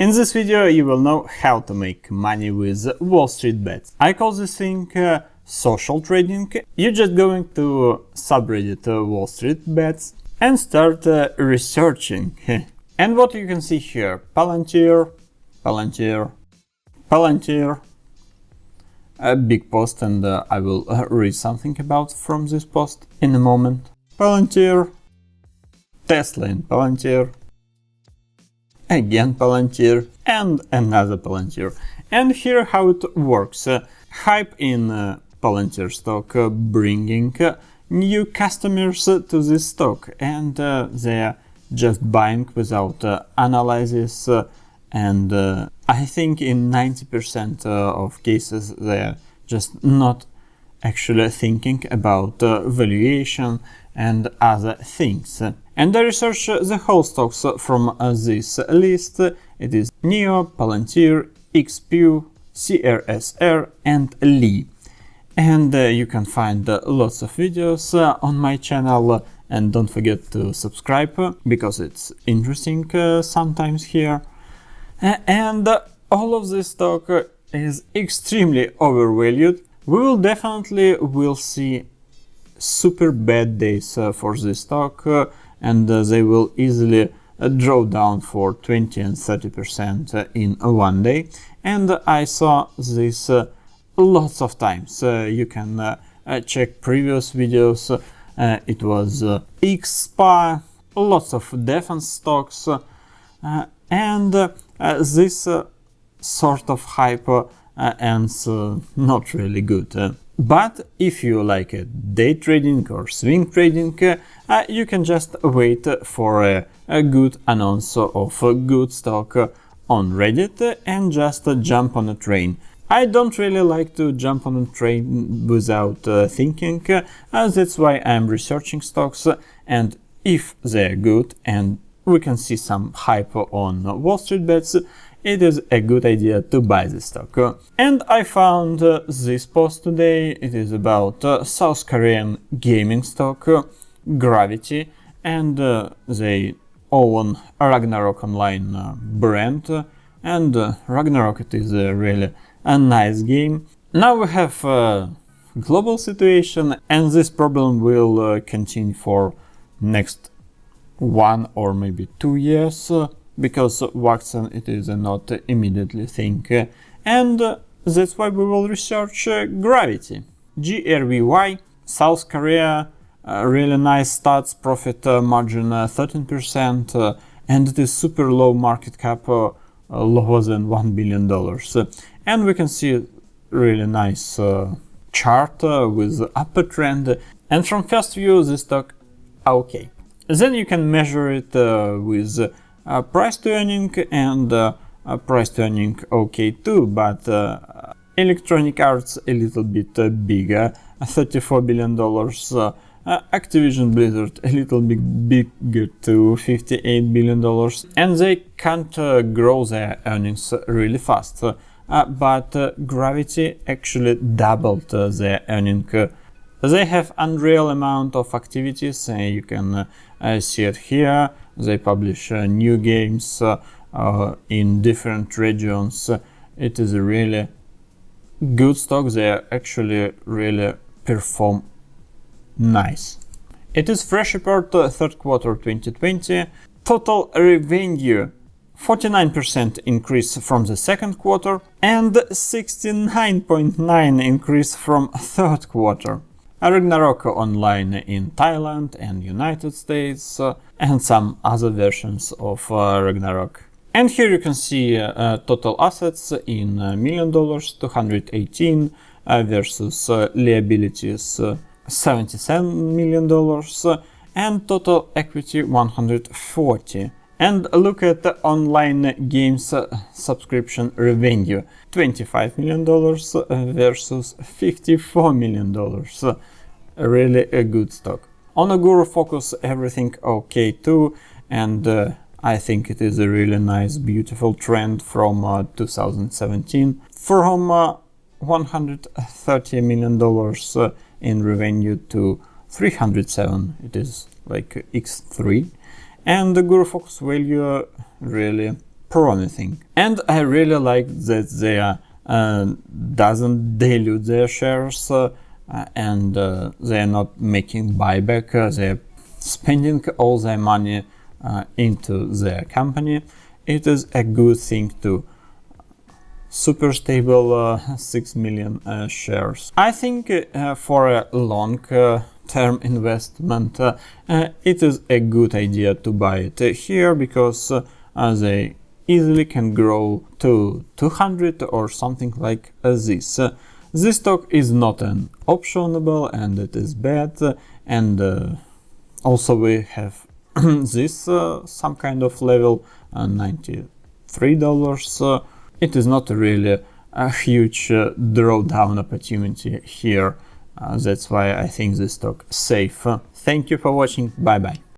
In this video you will know how to make money with WallStreetBets. I call this thing social trading. You're just going to subreddit WallStreetBets and start researching. And what you can see here, Palantir, a big post, and I will read something about from this post in a moment. Palantir, Tesla and Palantir, again Palantir, and another Palantir. And here how it works. Hype in Palantir stock bringing new customers to this stock, and they're just buying without analysis, and I think in 90% of cases they're just not actually thinking about valuation and other things. And I researched the whole stocks from this list. It is NEO, Palantir, XPU, CRSR and Lee. And you can find lots of videos on my channel, and don't forget to subscribe because it's interesting sometimes here. And all of this stock is extremely overvalued. We will definitely see super bad days for this stock, and they will easily draw down for 20 and 30% in one day. And I saw this lots of times. You can check previous videos. It was XSPA, lots of defense stocks, and this sort of hype ends not really good. But if you like day trading or swing trading, you can just wait for a good announce of a good stock on Reddit and just jump on a train. I don't really like to jump on a train without thinking, that's why I'm researching stocks, and if they're good and we can see some hype on WallStreetBets, it is a good idea to buy the stock. And I found this post today. It is about South Korean gaming stock, GRVY, and they own Ragnarok Online brand, and Ragnarok, it is really a nice game. Now we have a global situation, and this problem will continue for next 1 or maybe 2 years, because vaccine it is not immediately thing, and that's why we will research GRVY. GRVY, South Korea, really nice stats, profit margin 13%, and it is super low market cap, lower than $1 billion. And we can see really nice chart with upper trend, and from first view the stock okay. Then you can measure it with price to earning, and price to earning okay too, but Electronic Arts a little bit bigger, $34 billion, Activision Blizzard a little bit bigger to $58 billion, and they can't grow their earnings really fast, but GRVY actually doubled their earning. They have unreal amount of activities, you can see it here. They publish new games in different regions. It is a really good stock. They actually really perform nice. It is fresh report third quarter 2020. Total revenue 49% increase from the second quarter and 69.9% increase from third quarter. Ragnarok Online in Thailand and United States, and some other versions of Ragnarok. And here you can see total assets in $1 million, 218 versus liabilities $77 million, and total equity 140. And look at the online games subscription revenue, $25 million versus $54 million. Really a good stock. On a Guru Focus everything okay too, and I think it is a really nice beautiful trend from 2017, from $130 million in revenue to 307, it is like x3. And the Guru Focus value really promising. And I really like that they doesn't dilute their shares and they're not making buyback. They're spending all their money into their company. It is a good thing to super stable 6 million shares. I think for a long term investment it is a good idea to buy it here, because they easily can grow to 200 or something like this. This stock is not an optionable and it is bad, and also we have this some kind of level, $93. It is not really a huge drawdown opportunity here. That's why I think this stock safe. Thank you for watching. Bye bye.